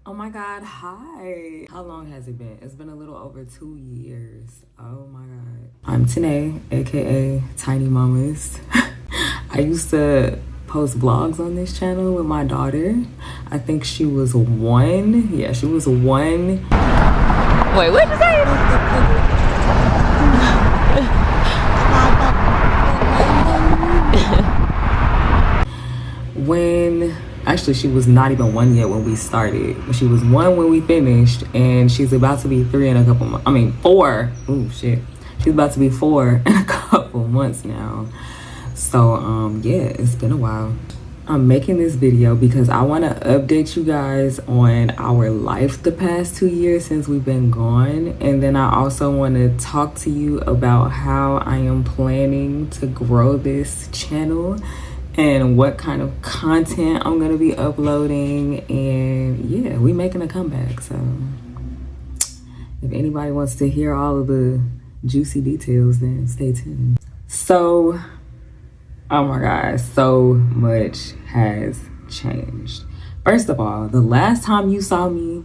Oh my God, hi. How long has it been? It's been a little over 2 years. Oh my God. I'm Tanae, aka Tiny Mamas. I used to post vlogs on this channel with my daughter. I think she was 1. Yeah, she was 1. Wait, what did you say? When actually she was not even 1 yet when we started. She was 1 when we finished, and she's about to be 3 in a couple months. I mean 4. Oh shit, she's about to be 4 in a couple months now. So yeah, it's been a while. I'm making this video because I want to update you guys on our life the past 2 years since we've been gone, and then I also want to talk to you about how I am planning to grow this channel and what kind of content I'm gonna be uploading. And yeah, we making a comeback, so if anybody wants to hear all of the juicy details, then stay tuned. So oh my God, so much has changed. First of all, the last time you saw me,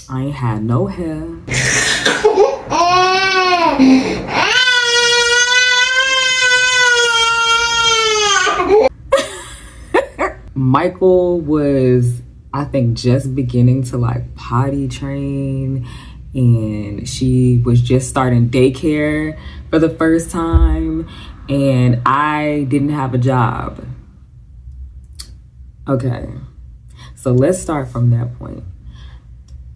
I ain't had no hair. Micael was, I think, just beginning to like potty train, and she was just starting daycare for the first time, and I didn't have a job. Okay, so let's start from that point.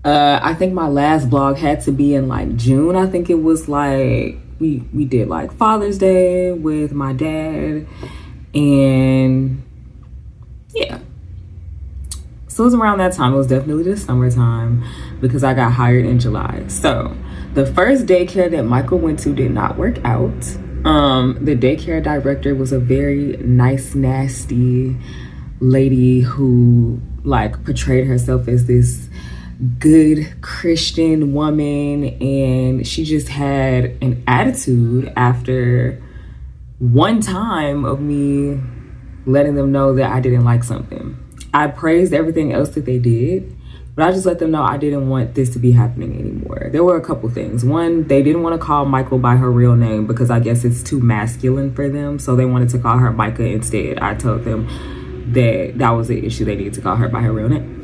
I think my last vlog had to be in like June. I think it was like we did like Father's Day with my dad, and yeah, so it was around that time. It was definitely the summertime because I got hired in July. So the first daycare that Micael went to did not work out. The daycare director was a very nice, nasty lady who like portrayed herself as this good Christian woman, and she just had an attitude after one time of me letting them know that I didn't like something. I praised everything else that they did, but I just let them know I didn't want this to be happening anymore. There were a couple things. One, they didn't want to call Micael by her real name because I guess it's too masculine for them, so they wanted to call her Micah instead. I told them that that was the issue. They needed to call her by her real name.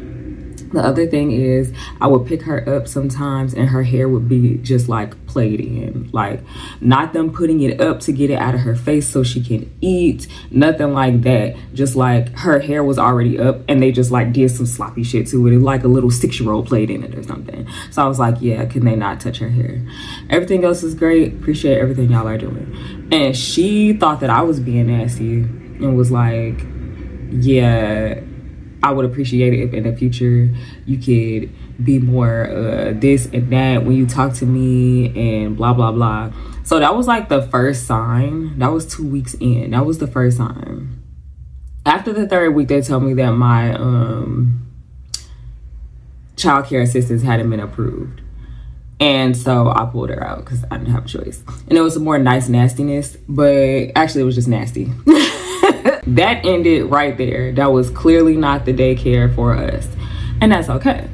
The other thing is I would pick her up sometimes and her hair would be just like played in, like not them putting it up to get it out of her face so she can eat, nothing like that. Just like her hair was already up and they just like did some sloppy shit to it, like a little 6-year-old played in it or something. So I was like, yeah, can they not touch her hair? Everything else is great. Appreciate everything y'all are doing. And she thought that I was being nasty and was like, yeah, I would appreciate it if in the future you could be more this and that when you talk to me and blah, blah, blah. So that was like the first sign. That was 2 weeks in. That was the first sign. After the 3rd week, they told me that my child care assistance hadn't been approved. And so I pulled her out because I didn't have a choice. And it was some more nice nastiness, but actually it was just nasty. That ended right there. That was clearly not the daycare for us. And that's okay.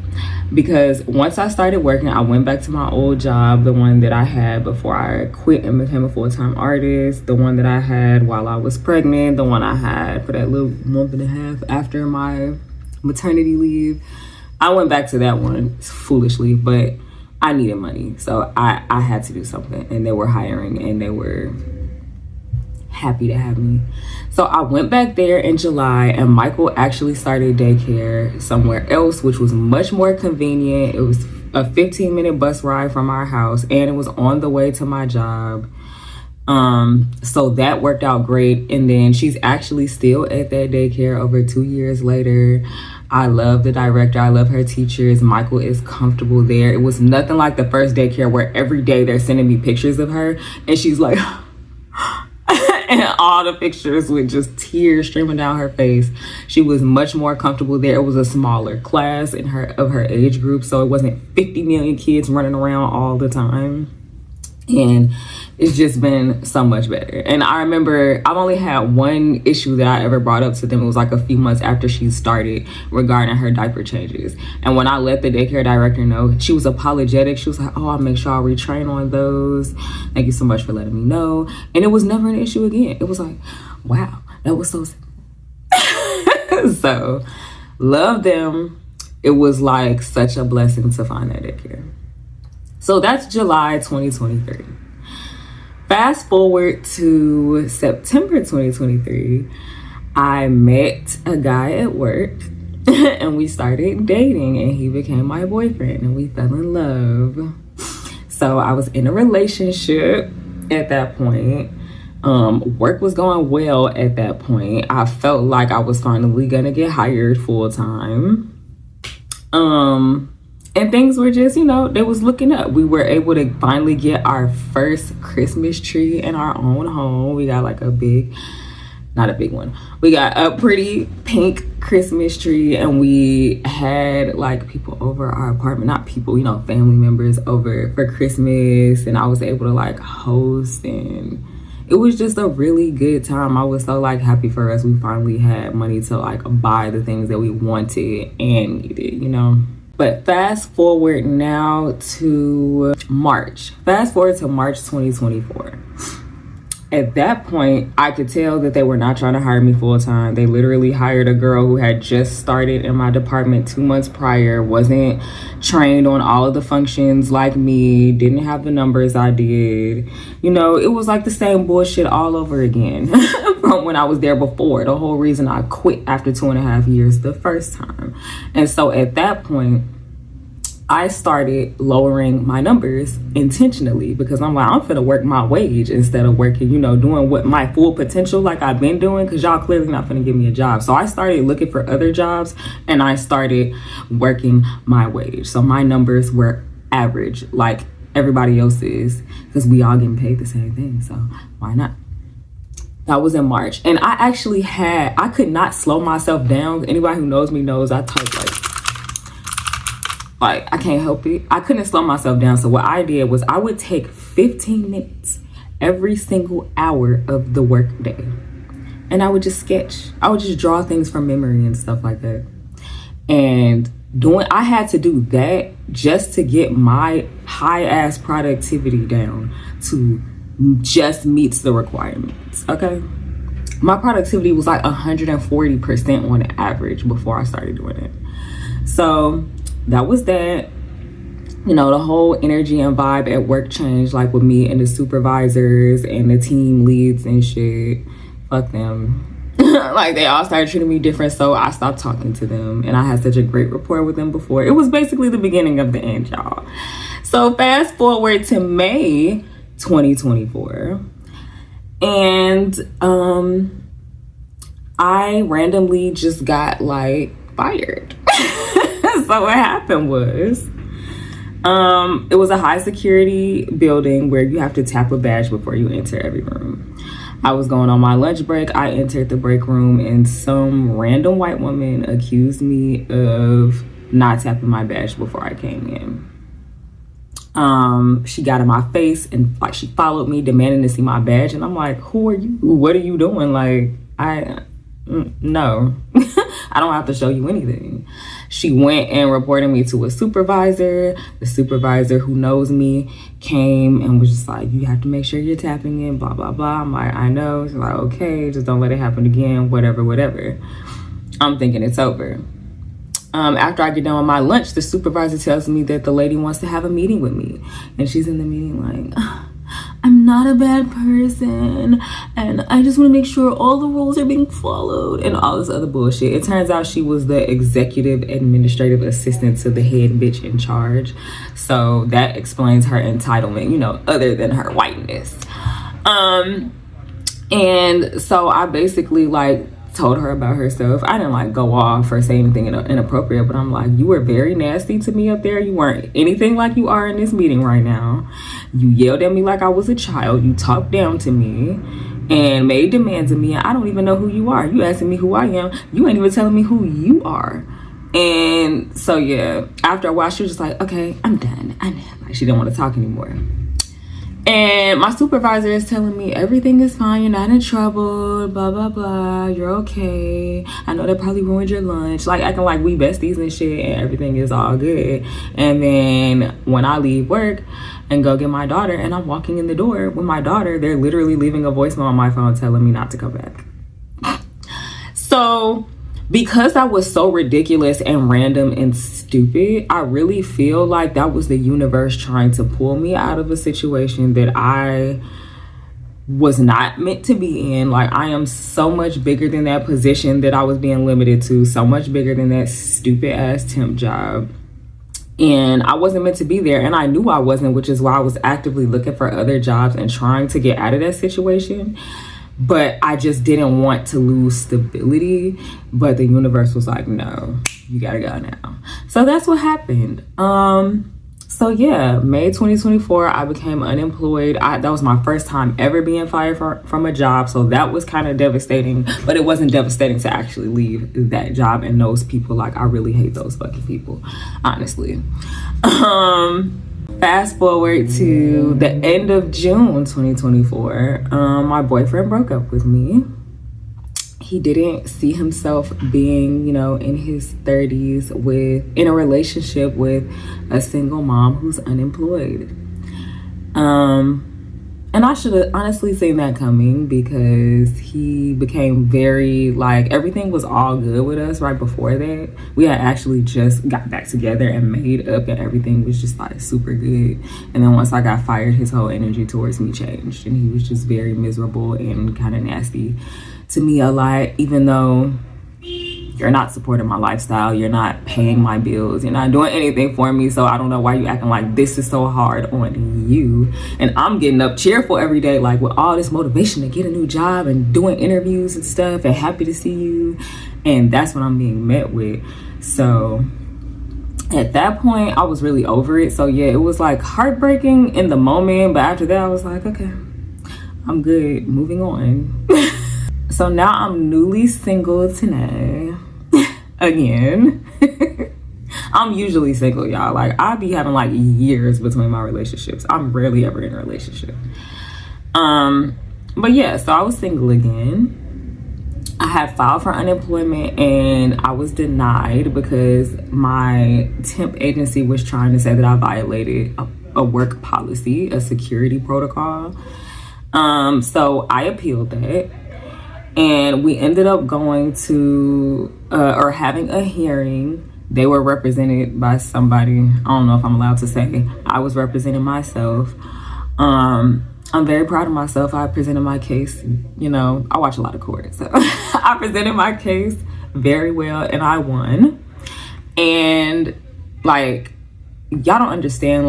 Because once I started working, I went back to my old job, the one that I had before I quit and became a full-time artist, the one that I had while I was pregnant, the one I had for that little month and a half after my maternity leave. I went back to that one foolishly, but I needed money. So I had to do something, and they were hiring and they were happy to have me. So I went back there in July, and Micael actually started daycare somewhere else, which was much more convenient. It was a 15-minute bus ride from our house, and it was on the way to my job. So that worked out great. And then she's actually still at that daycare over 2 years later. I love the director. I love her teachers. Micael is comfortable there. It was nothing like the first daycare where every day they're sending me pictures of her and she's like and all the pictures with just tears streaming down her face. She was much more comfortable there. It was a smaller class in her age group, so it wasn't 50 million kids running around all the time. And it's just been so much better. And I remember I've only had one issue that I ever brought up to them. It was like a few months after she started, regarding her diaper changes. And when I let the daycare director know, she was apologetic. She was like, oh, I'll make sure I'll retrain on those. Thank you so much for letting me know. And it was never an issue again. It was like, wow, that was so simple. So love them. It was like such a blessing to find that daycare. So that's July 2023. Fast forward to September 2023, I met a guy at work and we started dating, and he became my boyfriend and we fell in love. So I was in a relationship at that point. Work was going well at that point. I felt like I was finally gonna get hired full time. And things were just, they was looking up. We were able to finally get our first Christmas tree in our own home. We got like not a big one. We got a pretty pink Christmas tree, and we had like people over our apartment, not people, family members over for Christmas. And I was able to like host, and it was just a really good time. I was so like happy for us. We finally had money to like buy the things that we wanted and needed, But fast forward now to March. Fast forward to March 2024. At that point, I could tell that they were not trying to hire me full time. They literally hired a girl who had just started in my department 2 months prior, wasn't trained on all of the functions like me, didn't have the numbers I did. It was like the same bullshit all over again from when I was there before. The whole reason I quit after 2.5 years the first time. And so at that point, I started lowering my numbers intentionally, because I'm like, I'm finna work my wage instead of working, doing what my full potential like I've been doing, because y'all clearly not finna give me a job. So I started looking for other jobs, and I started working my wage. So my numbers were average like everybody else's, because we all getting paid the same thing. So why not? That was in March. And I could not slow myself down. Anybody who knows me knows I type like I can't help it. I couldn't slow myself down. So what I did was I would take 15 minutes every single hour of the work day, and I would just sketch. I would just draw things from memory and stuff like that. And I had to do that just to get my high ass productivity down to just meets the requirements. Okay. My productivity was like 140% on average before I started doing it. So that was that. The whole energy and vibe at work changed, like with me and the supervisors and the team leads and shit. Fuck them. Like they all started treating me different, so I stopped talking to them, and I had such a great rapport with them before. It was basically the beginning of the end, y'all. So fast forward to May 2024, and I randomly just got like fired. So what happened was, it was a high security building where you have to tap a badge before you enter every room. I was going on my lunch break. I entered the break room, and some random white woman accused me of not tapping my badge before I came in. She got in my face and like she followed me, demanding to see my badge, and I'm like, who are you? What are you doing? Like, no. I don't have to show you anything. She went and reported me to a supervisor. The supervisor, who knows me, came and was just like, you have to make sure you're tapping in, blah, blah, blah. I'm like, I know. She's like, okay, just don't let it happen again, whatever. I'm thinking it's over. After I get done with my lunch, the supervisor tells me that the lady wants to have a meeting with me. And she's in the meeting like, I'm not a bad person, and I just want to make sure all the rules are being followed, and all this other bullshit. It turns out she was the executive administrative assistant to the head bitch in charge. So that explains her entitlement, other than her whiteness. And so I basically like told her about herself. I didn't like go off or say anything inappropriate, but I'm like, you were very nasty to me up there. You weren't anything like you are in this meeting right now. You yelled at me like I was a child. You talked down to me and made demands of me. And I don't even know who you are. You asking me who I am. You ain't even telling me who you are. And so, yeah, after a while, she was just like, okay, I'm done. Like, she didn't want to talk anymore. And my supervisor is telling me everything is fine, you're not in trouble, blah blah blah, you're okay. I know that probably ruined your lunch, like acting like we besties and shit, and everything is all good. And then when I leave work and go get my daughter, and I'm walking in the door with my daughter, they're literally leaving a voicemail on my phone telling me not to come back. So because that was so ridiculous and random and stupid, I really feel like that was the universe trying to pull me out of a situation that I was not meant to be in. Like, I am so much bigger than that position that I was being limited to, so much bigger than that stupid ass temp job. And I wasn't meant to be there, and I knew I wasn't, which is why I was actively looking for other jobs and trying to get out of that situation. But I just didn't want to lose stability. But the universe was like, no, you gotta go now. So that's what happened. So yeah, May 2024, I became unemployed. That was my first time ever being fired from a job. So that was kind of devastating, but it wasn't devastating to actually leave that job and those people. Like, I really hate those fucking people, honestly. Fast forward to the end of June 2024, my boyfriend broke up with me. He didn't see himself being, in his 30s in a relationship with a single mom who's unemployed. And I should have honestly seen that coming, because he became very, everything was all good with us right before that. We had actually just got back together and made up, and everything was just super good. And then once I got fired, his whole energy towards me changed, and he was just very miserable and kind of nasty to me a lot, even though you're not supporting my lifestyle, you're not paying my bills, you're not doing anything for me. So I don't know why you acting like this is so hard on you. And I'm getting up cheerful every day, with all this motivation to get a new job and doing interviews and stuff, and happy to see you. And that's what I'm being met with. So at that point, I was really over it. So yeah, it was heartbreaking in the moment, but after that I was like, okay, I'm good, moving on. So now I'm newly single today. Again. I'm usually single, y'all. I be having years between my relationships. I'm rarely ever in a relationship. But yeah, so I was single again. I had filed for unemployment and I was denied because my temp agency was trying to say that I violated a work policy, a security protocol. So I appealed that. And we ended up going to, or having a hearing. They were represented by somebody. I don't know if I'm allowed to say. I was representing myself. I'm very proud of myself. I presented my case. I watch a lot of court. So I presented my case very well and I won. And y'all don't understand,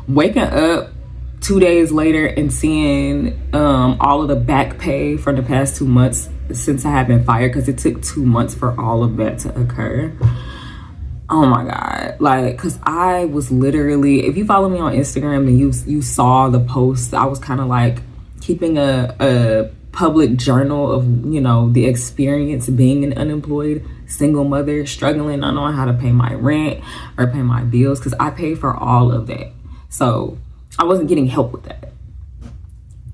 waking up 2 days later and seeing all of the back pay for the past 2 months since I have been fired, because it took 2 months for all of that to occur. Oh my God. Because I was literally, if you follow me on Instagram, then you saw the post. I was kind of keeping a public journal of, the experience being an unemployed single mother, struggling, not knowing how to pay my rent or pay my bills, because I pay for all of that. So I wasn't getting help with that.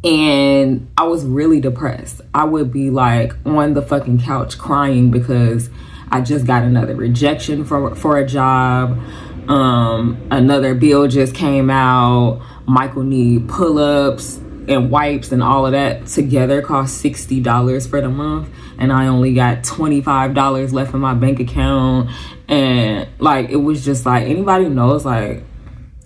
And I was really depressed. I would be on the fucking couch crying because I just got another rejection for a job. Another bill just came out. Micael need pull-ups and wipes and all of that together cost $60 for the month. And I only got $25 left in my bank account. And it was just anybody knows,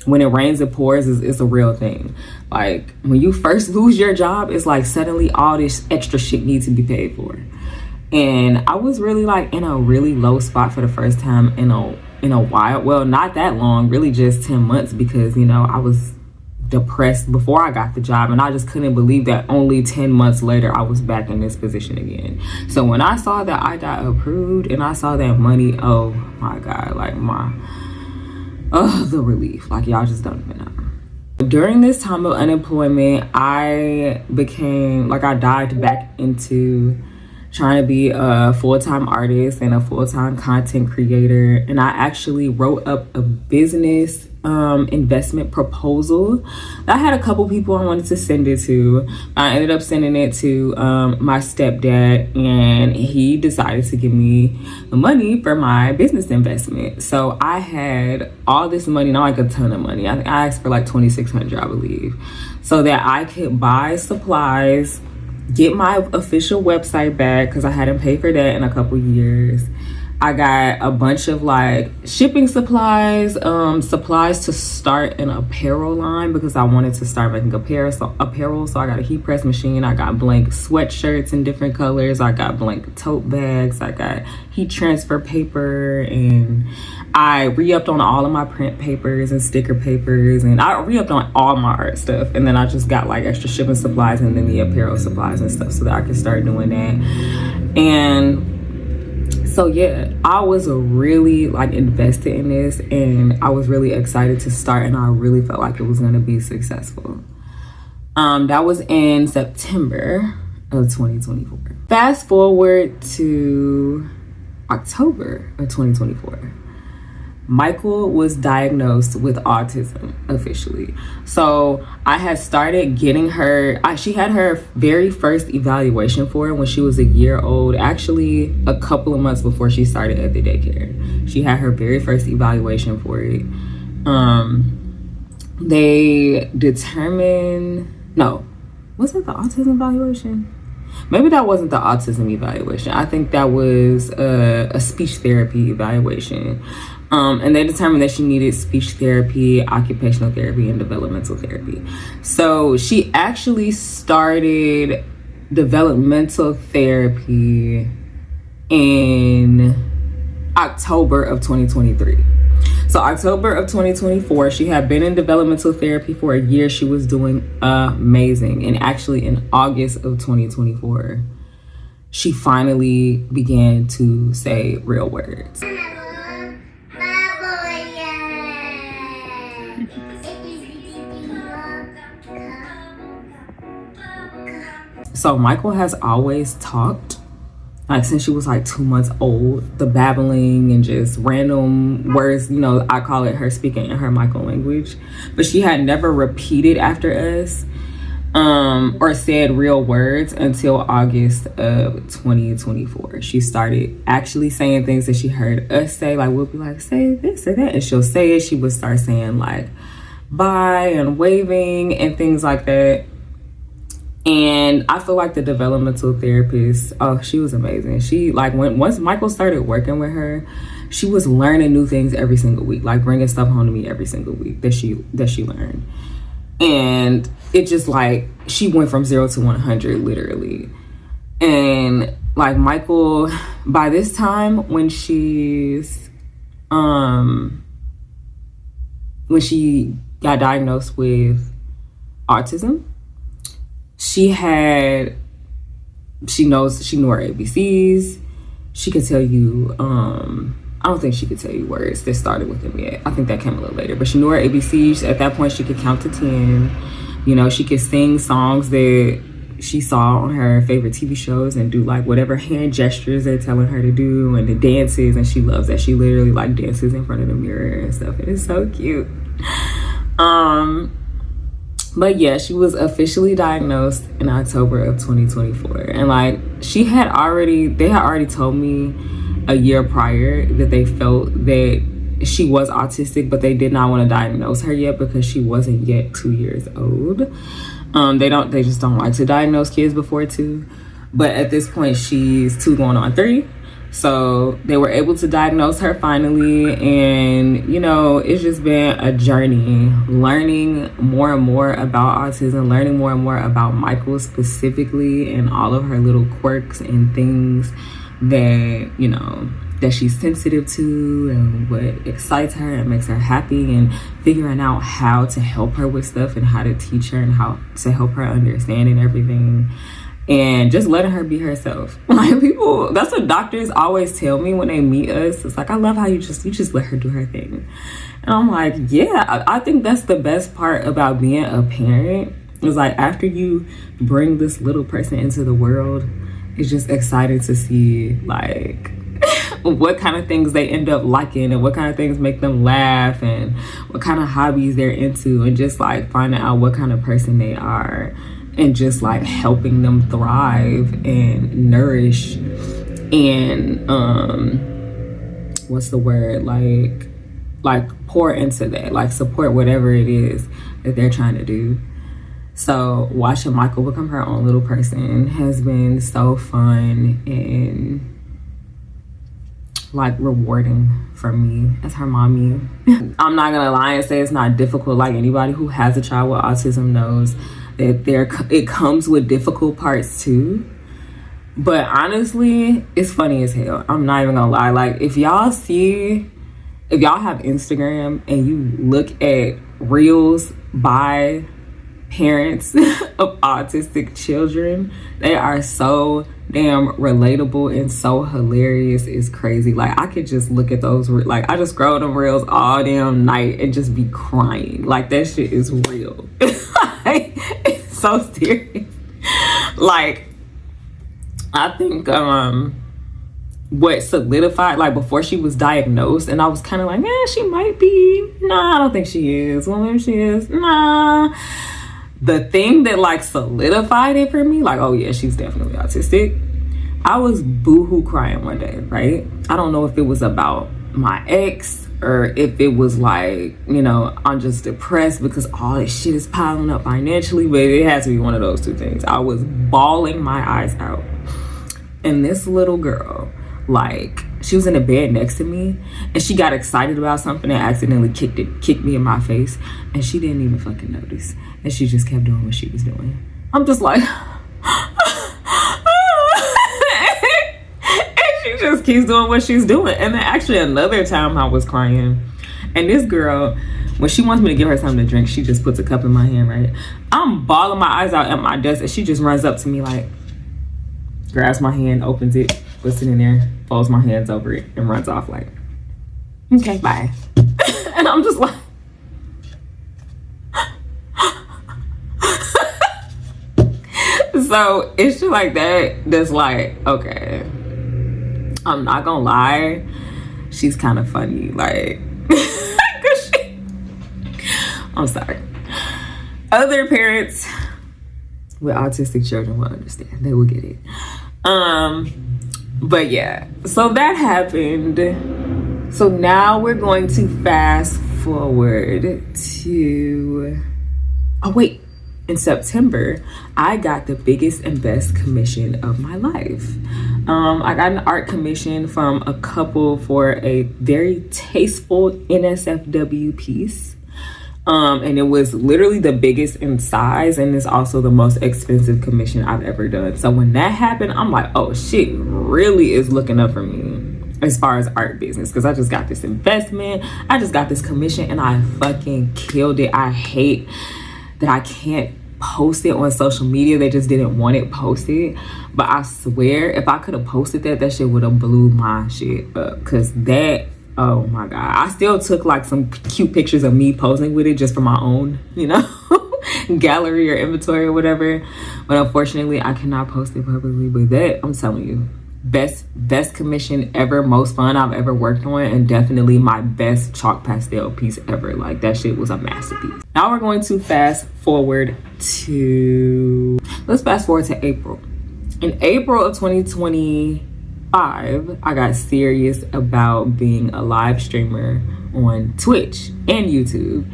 when it rains, it pours, it's a real thing. When you first lose your job, it's suddenly all this extra shit needs to be paid for. And I was really in a really low spot for the first time in a while. Well, not that long, really just 10 months, because, I was depressed before I got the job, and I just couldn't believe that only 10 months later I was back in this position again. So when I saw that I got approved and I saw that money, oh my God, the relief, y'all just don't even know. During this time of unemployment, I became I dived back into trying to be a full-time artist and a full-time content creator. And I actually wrote up a business investment proposal. I had a couple people I wanted to send it to. I ended up sending it to my stepdad, and he decided to give me the money for my business investment. So I had all this money, not like a ton of money. I asked for like $2,600, I believe, so that I could buy supplies, get my official website back because I hadn't paid for that in a couple years. I got a bunch of like shipping supplies, supplies to start an apparel line because I wanted to start making apparel. So I got a heat press machine. I got blank sweatshirts in different colors. I got blank tote bags. I got heat transfer paper, and I re-upped on all of my print papers and sticker papers, and I re-upped on all my art stuff. And then I just got like extra shipping supplies and then the apparel supplies and stuff so that I could start doing that. And so yeah, I was really like invested in this, and I was really excited to start, and I really felt like it was going to be successful. That was in September of 2024. Fast forward to October of 2024. Micael was diagnosed with autism officially. So I had started getting her, she had her very first evaluation for it when she was a year old, actually a couple of months before she started at the daycare. She had her very first evaluation for it. They determined, no, was it the autism evaluation? Maybe that wasn't the autism evaluation. I think that was a speech therapy evaluation. And they determined that she needed speech therapy, occupational therapy, and developmental therapy. So she actually started developmental therapy in October of 2023. So October of 2024, she had been in developmental therapy for a year. She was doing amazing. And actually in August of 2024, she finally began to say real words. So Micael has always talked, like since she was like 2 months old, the babbling and just random words, you know, I call it her speaking in her Micael language, but she had never repeated after us or said real words until August of 2024. She started actually saying things that she heard us say, like we'll be like, say this or that, and she'll say it. She would start saying like bye and waving and things like that. And I feel like the developmental therapist, oh, she was amazing. She like once Micael started working with her, she was learning new things every single week, like bringing stuff home to me every single week that she learned. And it just like she went from 0 to 100 literally. And like Micael, by this time when she got diagnosed with autism, she knew her ABCs. She could tell you, I don't think she could tell you words that started with them yet. I think that came a little later. But she knew her ABCs. At that point, she could count to 10. You know, she could sing songs that she saw on her favorite TV shows and do like whatever hand gestures they're telling her to do, and the dances. And she loves that. She literally like dances in front of the mirror and stuff. It is so cute. But yeah, she was officially diagnosed in October of 2024. And like they had already told me a year prior that they felt that she was autistic, but they did not want to diagnose her yet because she wasn't yet 2 years old. They just don't like to diagnose kids before 2. But at this point, she's 2 going on 3. So they were able to diagnose her finally, and you know, it's just been a journey learning more and more about autism, learning more and more about Micael specifically and all of her little quirks and things that, you know, that she's sensitive to and what excites her and makes her happy, and figuring out how to help her with stuff and how to teach her and how to help her understand and everything. And just letting her be herself. Like people, that's what doctors always tell me when they meet us. It's like, I love how you just let her do her thing. And I'm like, yeah, I think that's the best part about being a parent. It's like after you bring this little person into the world, it's just exciting to see like what kind of things they end up liking and what kind of things make them laugh and what kind of hobbies they're into, and just like finding out what kind of person they are and just like helping them thrive and nourish and what's the word, like pour into that, like support whatever it is that they're trying to do. So watching Micael become her own little person has been so fun and like rewarding for me as her mommy. I'm not gonna lie and say it's not difficult. Like anybody who has a child with autism knows that it comes with difficult parts too. But honestly, it's funny as hell. I'm not even gonna lie. Like if y'all have Instagram and you look at reels by parents of autistic children, they are so damn relatable and so hilarious. It's crazy. Like I could just look at those, like I just scroll them reels all damn night and just be crying. Like that shit is real. Like, it's so serious. Like I think what solidified, like before she was diagnosed and I was kind of like, she might be, nah, I don't think she is. Well, maybe she is, nah. The thing that like solidified it for me, like, oh yeah, she's definitely autistic. I was boohoo crying one day, right? I don't know if it was about my ex or if it was like, I'm just depressed because all this shit is piling up financially, but it has to be one of those two things. I was bawling my eyes out. And this little girl, like, she was in the bed next to me and she got excited about something and accidentally kicked me in my face, and she didn't even fucking notice, and she just kept doing what she was doing. I'm just like and she just keeps doing what she's doing. And then actually another time I was crying, and this girl, when she wants me to give her something to drink, she just puts a cup in my hand, right? I'm bawling my eyes out at my desk and she just runs up to me, like grabs my hand, opens it, puts it in there, folds my hands over it, and runs off like, okay, bye. And I'm just like, so it's just like that. That's like, okay, I'm not gonna lie, she's kind of funny, like, cause I'm sorry. Other parents with autistic children will understand. They will get it. But yeah, so that happened. So now we're going to fast forward to, in September, I got the biggest and best commission of my life. I got an art commission from a couple for a very tasteful NSFW piece. And it was literally the biggest in size, and it's also the most expensive commission I've ever done. So when that happened, I'm like, oh shit, really is looking up for me as far as art business, because I just got this investment, I just got this commission, and I fucking killed it. I hate that I can't post it on social media. They just didn't want it posted, but I swear if I could have posted that shit would have blew my shit up, because that, oh my God. I still took like some cute pictures of me posing with it just for my own, gallery or inventory or whatever. But unfortunately, I cannot post it publicly. But that, I'm telling you, best commission ever, most fun I've ever worked on, and definitely my best chalk pastel piece ever. Like that shit was a masterpiece. Now we're going to let's fast forward to April. In April of 2020, I got serious about being a live streamer on Twitch and YouTube,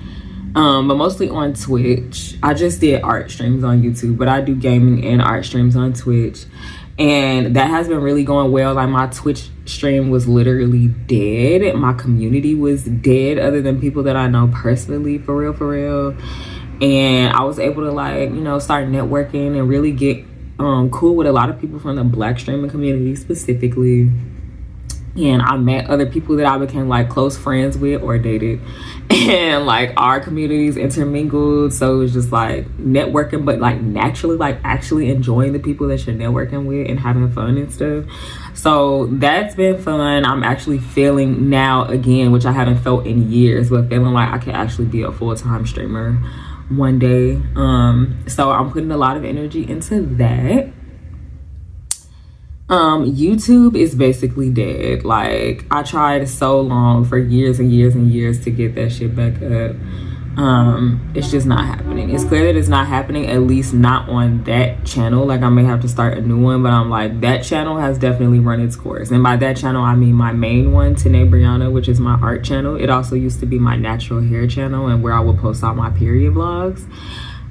but mostly on Twitch. I just did art streams on YouTube, but I do gaming and art streams on Twitch, and that has been really going well. Like my Twitch stream was literally dead. My community was dead, other than people that I know personally, for real. And I was able to start networking and really get cool with a lot of people from the Black streaming community specifically, and I met other people that I became like close friends with or dated, and like our communities intermingled. So it was just like networking, but like naturally, like actually enjoying the people that you're networking with and having fun and stuff. So that's been fun. I'm actually feeling now again, which I haven't felt in years, but feeling like I can actually be a full-time streamer one day. So I'm putting a lot of energy into that. YouTube is basically dead. Like, I tried so long for years and years and years to get that shit back up. It's just not happening. It's clear that it's not happening, at least not on that channel. Like, I may have to start a new one, but I'm like, that channel has definitely run its course. And by that channel, I mean my main one, Tanae Brianna, which is my art channel. It also used to be my natural hair channel and where I would post all my period vlogs.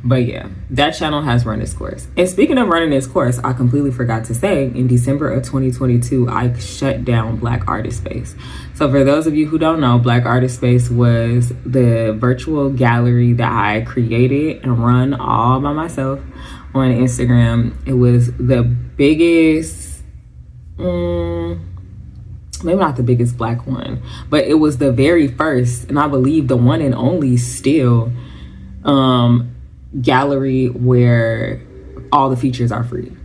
But yeah, that channel has run its course. And speaking of running its course, I completely forgot to say, in December of 2022, I shut down Black Artist Space. So for those of you who don't know, Black Artist Space was the virtual gallery that I created and run all by myself on Instagram. It was the biggest, maybe not the biggest Black one, but it was the very first, and I believe the one and only still, gallery where all the features are free.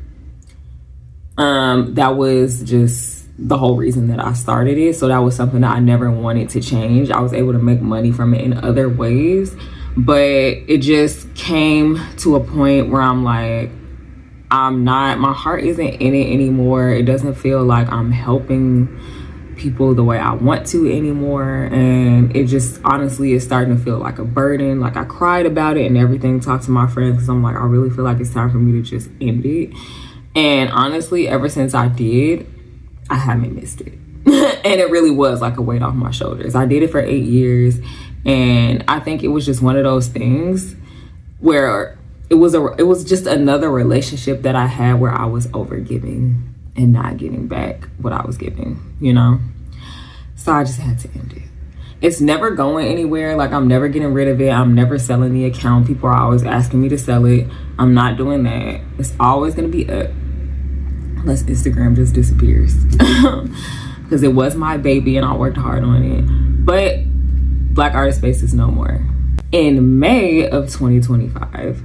That was just the whole reason that I started it. So that was something that I never wanted to change. I was able to make money from it in other ways, but it just came to a point where I'm like, my heart isn't in it anymore. It doesn't feel like I'm helping people the way I want to anymore, and it just honestly is starting to feel like a burden. Like, I cried about it and everything, talked to my friends, because I'm like, I really feel like it's time for me to just end it. And honestly, ever since I did, I haven't missed it. And it really was like a weight off my shoulders. I did it for 8 years, and I think it was just one of those things where it was just another relationship that I had where I was overgiving and not getting back what I was giving, you know? So I just had to end it. It's never going anywhere. Like, I'm never getting rid of it. I'm never selling the account. People are always asking me to sell it. I'm not doing that. It's always gonna be up unless Instagram just disappears. Because it was my baby and I worked hard on it. But Black Artist Space is no more. In May of 2025,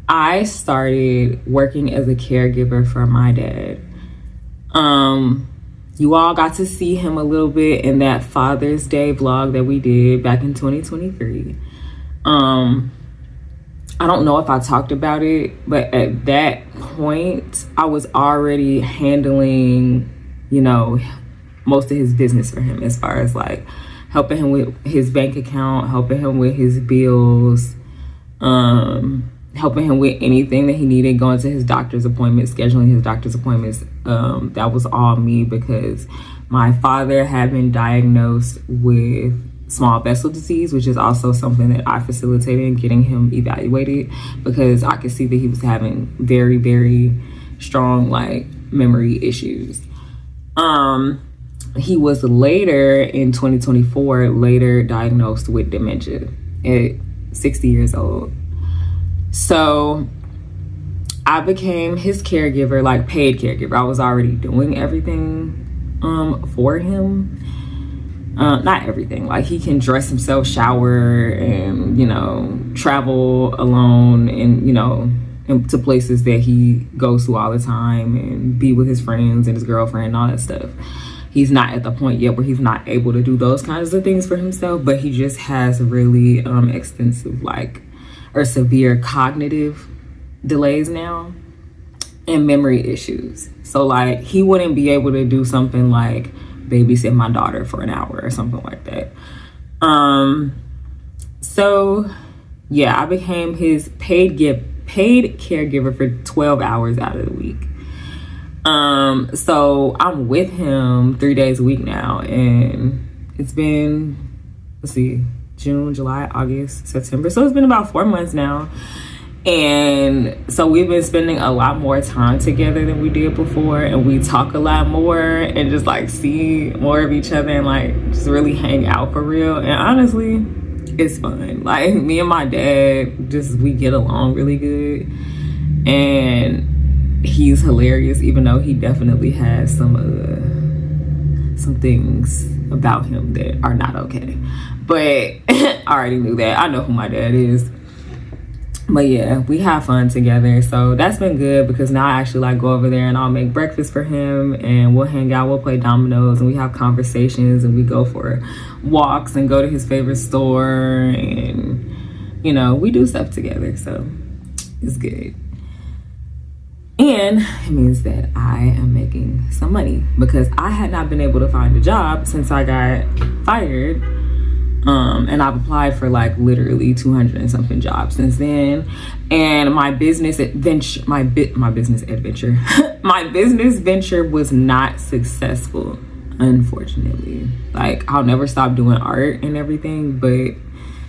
I started working as a caregiver for my dad. You all got to see him a little bit in that Father's Day vlog that we did back in 2023. I don't know if I talked about it, but at that point, I was already handling, you know, most of his business for him, as far as like helping him with his bank account, helping him with his bills, helping him with anything that he needed, going to his doctor's appointments, scheduling his doctor's appointments. That was all me, because my father had been diagnosed with small vessel disease, which is also something that I facilitated in getting him evaluated, because I could see that he was having very, very strong like memory issues. He was later in 2024 diagnosed with dementia at 60 years old. So I became his caregiver, like paid caregiver. I was already doing everything for him. Not everything. Like, he can dress himself, shower, and, you know, travel alone, and, you know, to places that he goes to all the time, and be with his friends and his girlfriend and all that stuff. He's not at the point yet where he's not able to do those kinds of things for himself, but he just has really extensive, like, or severe cognitive delays now and memory issues. So like, he wouldn't be able to do something like babysit my daughter for an hour or something like that. So yeah, I became his paid caregiver for 12 hours out of the week. So I'm with him 3 days a week now, and it's been, let's see, June, July, August, September. So it's been about 4 months now. And so we've been spending a lot more time together than we did before. And we talk a lot more and just like see more of each other and like just really hang out for real. And honestly, it's fun. Like, me and my dad, we get along really good. And he's hilarious, even though he definitely has some things about him that are not okay. But I already knew that. I know who my dad is. But yeah, we have fun together. So that's been good, because now I actually like go over there and I'll make breakfast for him, and we'll hang out, we'll play dominoes, and we have conversations, and we go for walks and go to his favorite store, and, you know, we do stuff together. So it's good. And it means that I am making some money because I had not been able to find a job since I got fired. And I've applied for like literally 200 and something jobs since then. And my business adventure, my business venture was not successful, unfortunately. Like, I'll never stop doing art and everything, but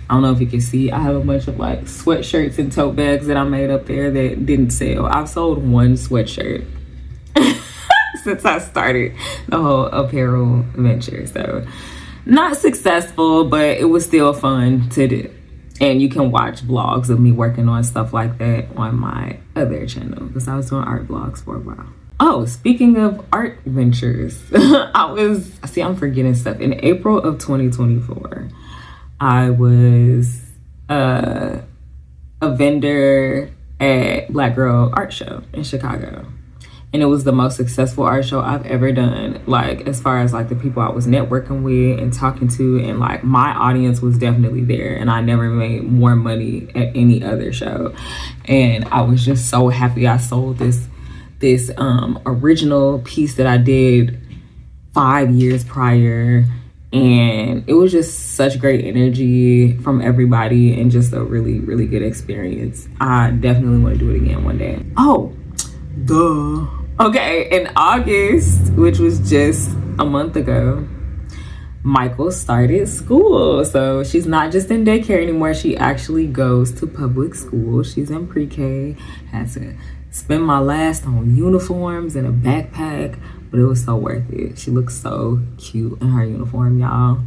I don't know if you can see, I have a bunch of like sweatshirts and tote bags that I made up there that didn't sell. I've sold one sweatshirt since I started the whole apparel venture. So not successful, but it was still fun to do. And you can watch vlogs of me working on stuff like that on my other channel because I was doing art vlogs for a while. Oh, speaking of art ventures, I'm forgetting stuff. In April of 2024, I was a vendor at Black Girl Art Show in Chicago. And it was the most successful art show I've ever done. Like, as far as like the people I was networking with and talking to, and like my audience was definitely there. And I never made more money at any other show. And I was just so happy I sold this original piece that I did 5 years prior. And it was just such great energy from everybody and just a really, really good experience. I definitely want to do it again one day. Oh, duh. Okay, in August, which was just a month ago, Micael started school. So she's not just in daycare anymore. She actually goes to public school. She's in pre-K. Had to spend my last on uniforms and a backpack, but it was so worth it. She looks so cute in her uniform, y'all.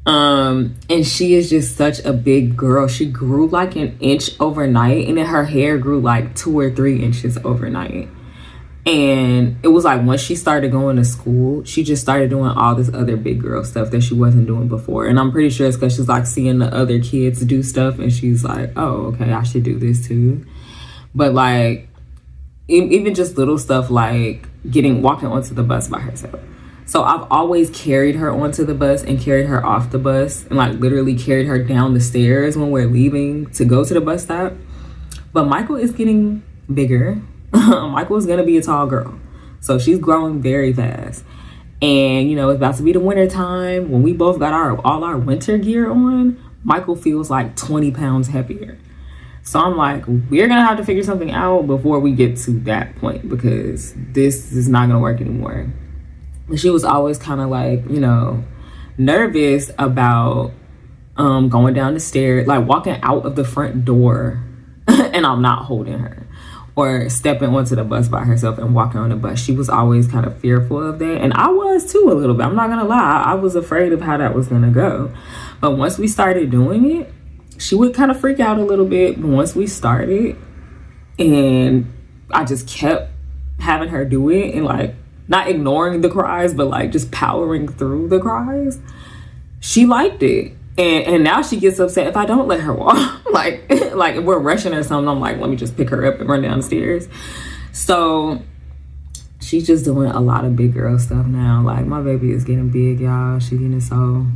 And she is just such a big girl. She grew like an inch overnight, and then her hair grew like 2 or 3 inches overnight. And it was like once she started going to school, she just started doing all this other big girl stuff that she wasn't doing before. And I'm pretty sure it's because she's like seeing the other kids do stuff, and she's like, oh, okay, I should do this too. But like, even just little stuff like walking onto the bus by herself. So I've always carried her onto the bus and carried her off the bus and like literally carried her down the stairs when we're leaving to go to the bus stop. But Micael is getting bigger. Micael is going to be a tall girl. So she's growing very fast. And, you know, it's about to be the winter time. When we both got all our winter gear on, Micael feels like 20 pounds heavier. So I'm like, we're going to have to figure something out before we get to that point because this is not going to work anymore. And she was always kind of like, you know, nervous about going down the stairs, like walking out of the front door and I'm not holding her, or stepping onto the bus by herself and walking on the bus. She was always kind of fearful of that. And I was too a little bit. I'm not going to lie. I was afraid of how that was going to go. But once we started doing it, she would kind of freak out a little bit. But once we started, and I just kept having her do it and like not ignoring the cries, but like just powering through the cries, she liked it. And now she gets upset if I don't let her walk. like if we're rushing or something, I'm like, let me just pick her up and run down the stairs. So she's just doing a lot of big girl stuff now. Like, my baby is getting big, y'all. She's getting so...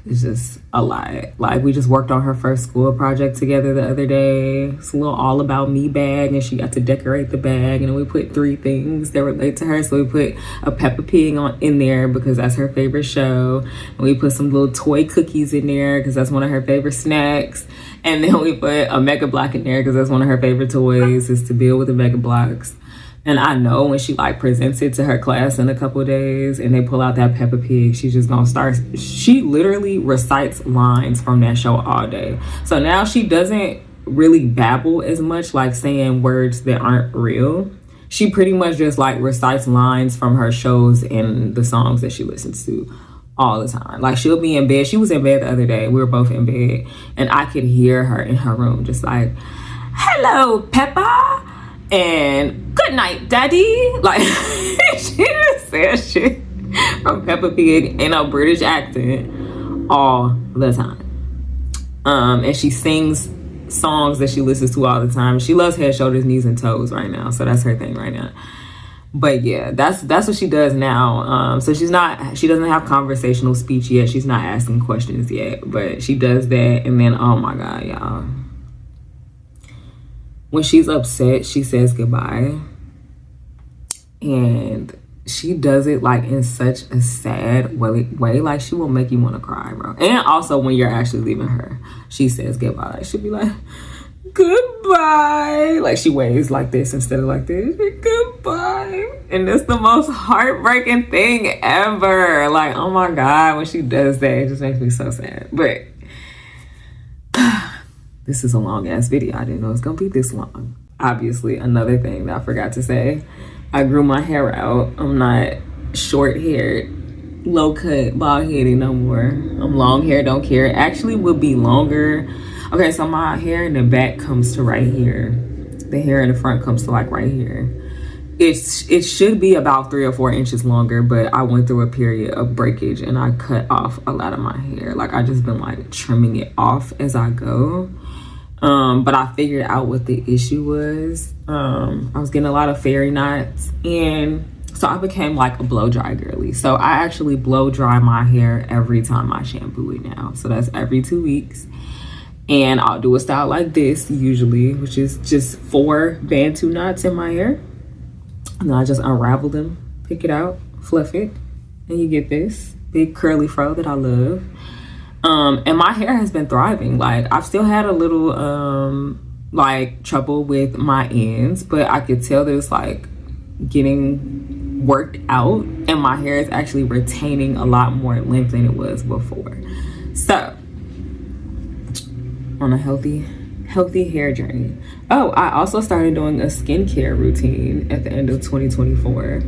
it's just a lot. Like, we just worked on her first school project together the other day. It's a little all about me bag, and she got to decorate the bag, and then we put 3 things that relate to her. So we put a Peppa Pig in there because that's her favorite show, and we put some little toy cookies in there because that's one of her favorite snacks, and then we put a Mega Block in there because that's one of her favorite toys, is to build with the Mega Blocks. And I know when she like presents it to her class in a couple of days and they pull out that Peppa Pig, she's just gonna start. She literally recites lines from that show all day. So now she doesn't really babble as much, like saying words that aren't real. She pretty much just like recites lines from her shows and the songs that she listens to all the time. Like, she'll be in bed. She was in bed the other day. We were both in bed and I could hear her in her room just like, hello, Peppa. And good night, daddy. Like, she just says shit from Peppa Pig in a British accent all the time. And she sings songs that she listens to all the time. She loves Head, Shoulders, Knees, and Toes right now. So that's her thing right now. But yeah, that's what she does now. So she doesn't have conversational speech yet. She's not asking questions yet. But she does that. And then, oh my God, y'all. when she's upset, she says goodbye. And she does it like in such a sad way. Like she will make you want to cry, bro. And also when you're actually leaving her, she says goodbye. She'll be like, goodbye. Like she waves like this instead of like this. Goodbye. And it's the most heartbreaking thing ever. Like, oh my God, when she does that, it just makes me so sad. But this is a long ass video. I didn't know it was gonna be this long. Obviously, another thing that I forgot to say, I grew my hair out. I'm not short haired, low cut, bald headed no more. I'm long hair, don't care. It actually would be longer. Okay, so my hair in the back comes to right here. The hair in the front comes to like right here. It should be about 3 or 4 inches longer, but I went through a period of breakage and I cut off a lot of my hair. Like I just been like trimming it off as I go. But I figured out what the issue was. I was getting a lot of fairy knots, and so I became like a blow dry girly. So I actually blow dry my hair every time I shampoo it now. So that's every 2 weeks. And I'll do a style like this usually, which is just 4 Bantu knots in my hair. And then I just unravel them, pick it out, fluff it, and you get this big curly fro that I love. And my hair has been thriving. Like I've still had a little like trouble with my ends, but I could tell there's like getting worked out, and my hair is actually retaining a lot more length than it was before. So on a healthy hair journey. Oh, I also started doing a skincare routine at the end of 2024.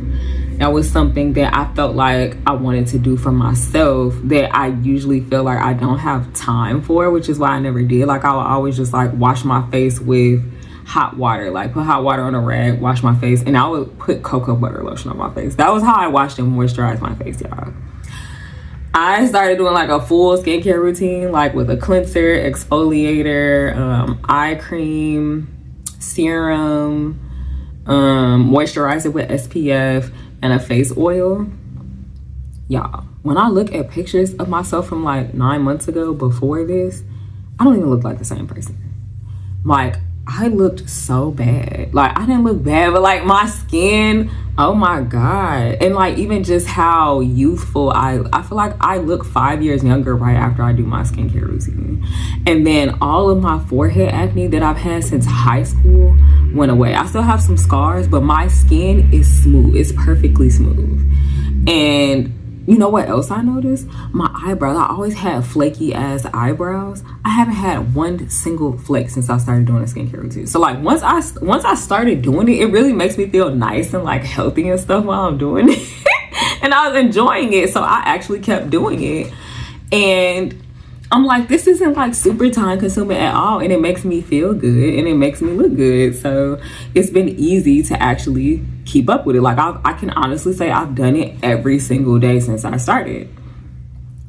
That was something that I felt like I wanted to do for myself that I usually feel like I don't have time for, which is why I never did. Like I would always just like wash my face with hot water, like put hot water on a rag, wash my face, and I would put cocoa butter lotion on my face. That was how I washed and moisturized my face, y'all. I started doing like a full skincare routine, like with a cleanser, exfoliator, eye cream, serum, moisturizer with SPF, and a face oil. Y'all, when I look at pictures of myself from like 9 months ago before this, I don't even look like the same person. Like I looked so bad. Like I didn't look bad, but like my skin, oh my God. And like even just how youthful I feel like I look 5 years younger right after I do my skincare routine. And then all of my forehead acne that I've had since high school went away. I still have some scars, but my skin is smooth. It's perfectly smooth. And you know what else I noticed? My eyebrows. I always had flaky ass eyebrows. I haven't had one single flake since I started doing a skincare routine. So like once I started doing it, it really makes me feel nice and like healthy and stuff while I'm doing it. And I was enjoying it. So I actually kept doing it. And I'm like, this isn't like super time consuming at all, and it makes me feel good and it makes me look good. So it's been easy to actually keep up with it. Like I can honestly say I've done it every single day since I started.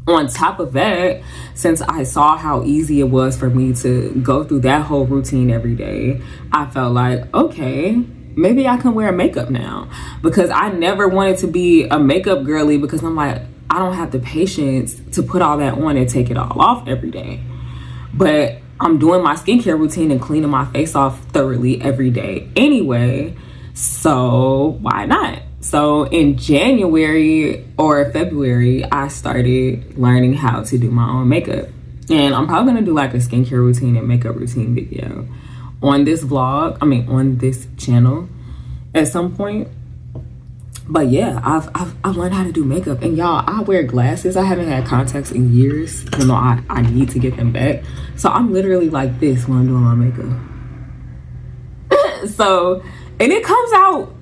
On top of that, since I saw how easy it was for me to go through that whole routine every day, I felt like, okay, maybe I can wear makeup now, because I never wanted to be a makeup girly, because I'm like, I don't have the patience to put all that on and take it all off every day. But I'm doing my skincare routine and cleaning my face off thoroughly every day anyway. So why not? So in January or February, I started learning how to do my own makeup. And I'm probably gonna do like a skincare routine and makeup routine video on this vlog, on this channel at some point. But yeah, I've learned how to do makeup. And y'all, I wear glasses. I haven't had contacts in years, even though I need to get them back. So I'm literally like this when I'm doing my makeup. So, and it comes out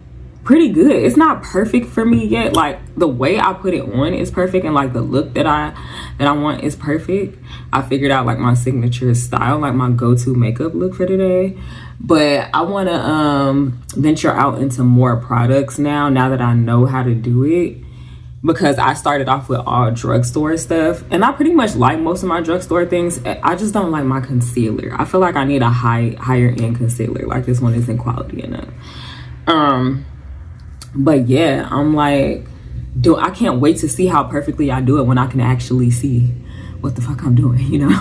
pretty good. It's not perfect for me yet. Like the way I put it on is perfect, and like the look that I want is perfect. I figured out like my signature style, like my go-to makeup look for today. But I want to venture out into more products now that I know how to do it, because I started off with all drugstore stuff, and I pretty much like most of my drugstore things. I just don't like my concealer. I feel like I need a higher end concealer. Like this one isn't quality enough. But yeah, I'm like, I can't wait to see how perfectly I do it when I can actually see what the fuck I'm doing, you know?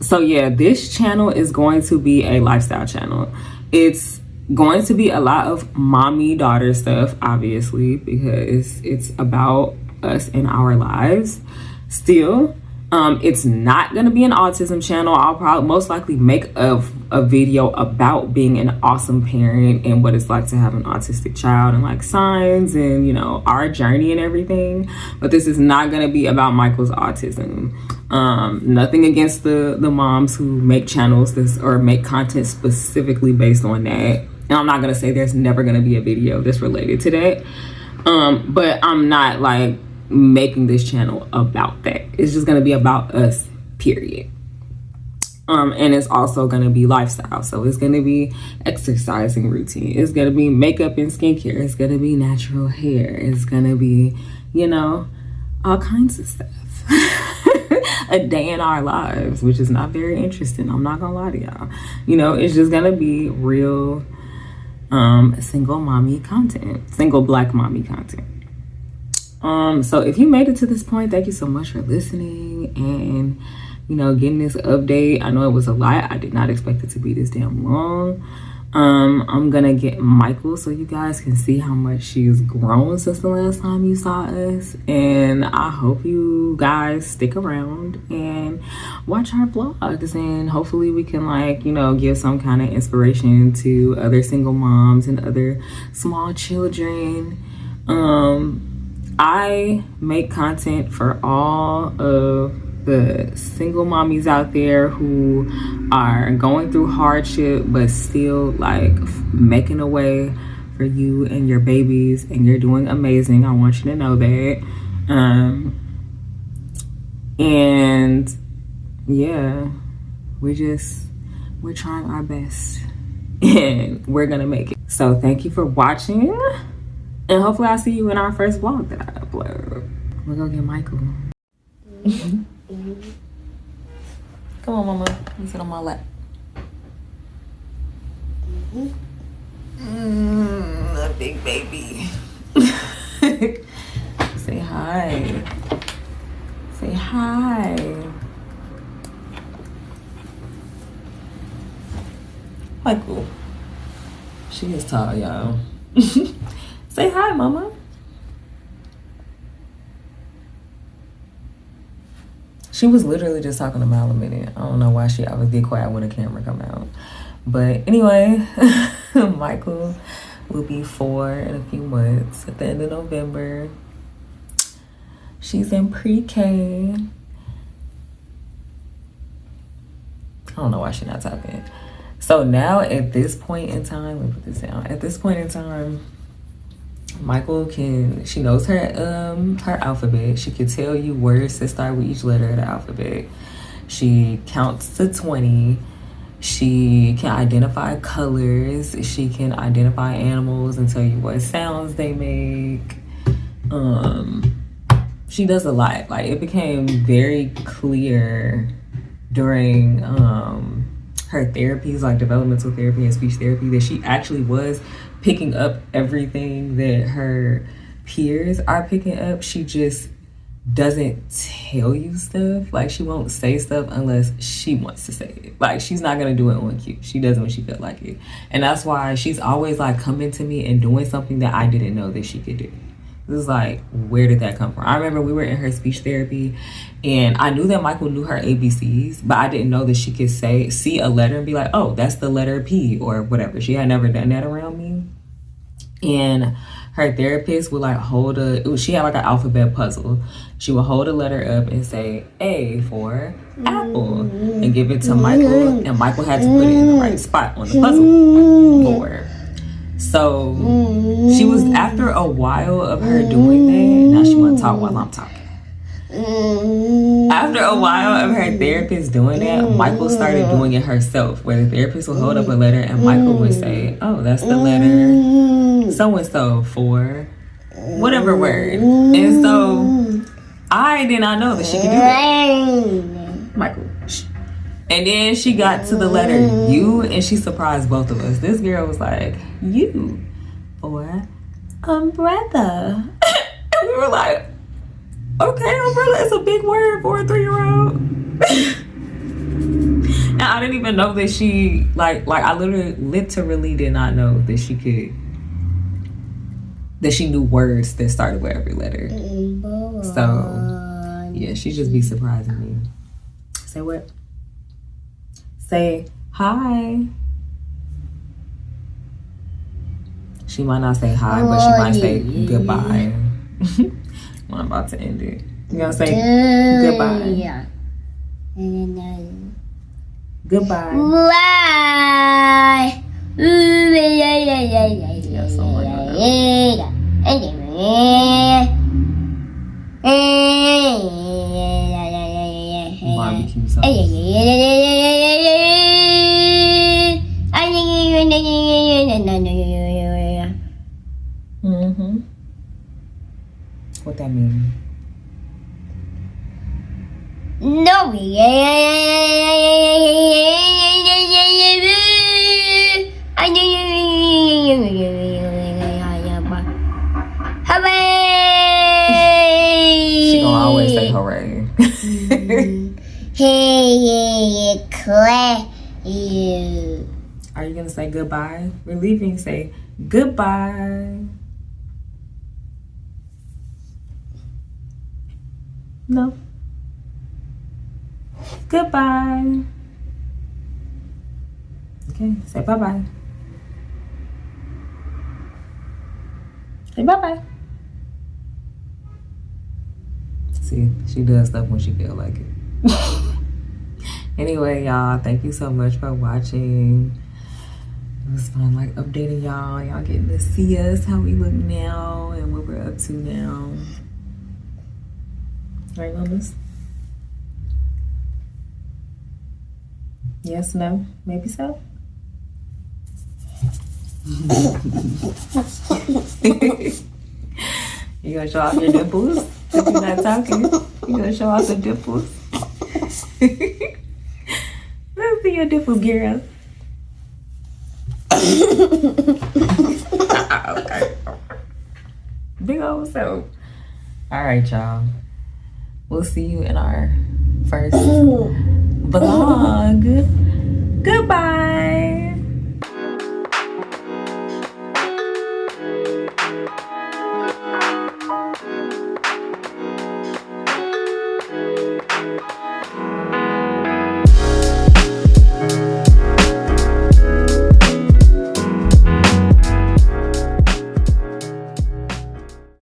So yeah, this channel is going to be a lifestyle channel. It's going to be a lot of mommy daughter stuff, obviously, because it's about us in our lives still. It's not going to be an autism channel. I'll probably most likely make a video about being an awesome parent and what it's like to have an autistic child and like signs and, you know, our journey and everything. But this is not going to be about Michael's autism. Nothing against the moms who make channels or make content specifically based on that. And I'm not going to say there's never going to be a video that's related to that. But I'm not like making this channel about that. It's just going to be about us, period. And it's also going to be lifestyle. So it's going to be exercising routine. It's going to be makeup and skincare. It's going to be natural hair. It's going to be, you know, all kinds of stuff. A day in our lives, which is not very interesting. I'm not going to lie to y'all. You know, it's just going to be real single mommy content. Single black mommy content. So if you made it to this point, thank you so much for listening and, you know, getting this update. I know it was a lot. I did not expect it to be this damn long. I'm gonna get Michael so you guys can see how much she's grown since the last time you saw us, and I hope you guys stick around and watch our vlogs, and hopefully we can, like, you know, give some kind of inspiration to other single moms and other small children. I make content for all of the single mommies out there who are going through hardship but still like making a way for you and your babies, and you're doing amazing. I want you to know that. And yeah, we're trying our best and we're gonna make it. So thank you for watching, and hopefully I'll see you in our first vlog that I upload. We're gonna get Michael. Come on, mama. You sit on my lap. A big baby. Say hi. Say hi. Michael. She is tall, y'all. Say hi, mama. She was literally just talking about a minute. I don't know why she always get quiet when the camera come out. But anyway, Michael will be 4 in a few months at the end of November. She's in pre-K. I don't know why she's not talking. So now at this point in time, let me put this down. At this point in time, Michael she knows her alphabet. She can tell you words that start with each letter of the alphabet. She counts to 20. She can identify colors. She can identify animals and tell you what sounds they make. She does a lot. Like, it became very clear during her therapies, like developmental therapy and speech therapy, that she actually was picking up everything that her peers are picking up. She just doesn't tell you stuff. Like, she won't say stuff unless she wants to say it. Like, she's not gonna do it on cue. She does it when she feels like it. And that's why she's always like coming to me and doing something that I didn't know that she could do. This is like, where did that come from? I remember we were in her speech therapy and I knew that Michael knew her ABCs, but I didn't know that she could see a letter and be like, oh, that's the letter P or whatever. She had never done that around me. And her therapist would like she had like an alphabet puzzle. She would hold a letter up and say A for apple and give it to Michael, and Michael had to put it in the right spot on the puzzle board. So she was, after a while of her doing that, now she want to talk while I'm talking. After a while of her therapist doing that, Michael started doing it herself, where the therapist would hold up a letter and Michael would say, oh, that's the letter so-and-so for whatever word. And so I did not know that she could do that. Michael. And then she got to the letter U and she surprised both of us. This girl was like, U for umbrella. And we were like, okay, umbrella is a big word for a 3-year-old. And I I didn't even know that she like I literally did not know that she knew words that started with every letter. So yeah, she just be surprising me. Say what? Say hi. She might not say hi, but she might say goodbye. I'm about to end it. You gonna say goodbye? Yeah. Goodbye. Bye. Yeah, something like that. Barbecue sauce. What that mean? No. Hooray! She gonna always say hooray. Hey, Claire, you. Are you gonna say goodbye? We're leaving. Say goodbye. No. Goodbye. Okay, say bye-bye. Say bye-bye. See, she does stuff when she feel like it. Anyway, y'all, thank you so much for watching. It was fun, like, updating y'all. Y'all getting to see us, how we look now, and what we're up to now. Right, mamas? Yes, no, maybe so? You gonna show off your dimples? If you're not talking, you gonna show off the dimples? Let's see your dimples, girl. Okay. Big old soap. All right, y'all. We'll see you in our first vlog. Goodbye.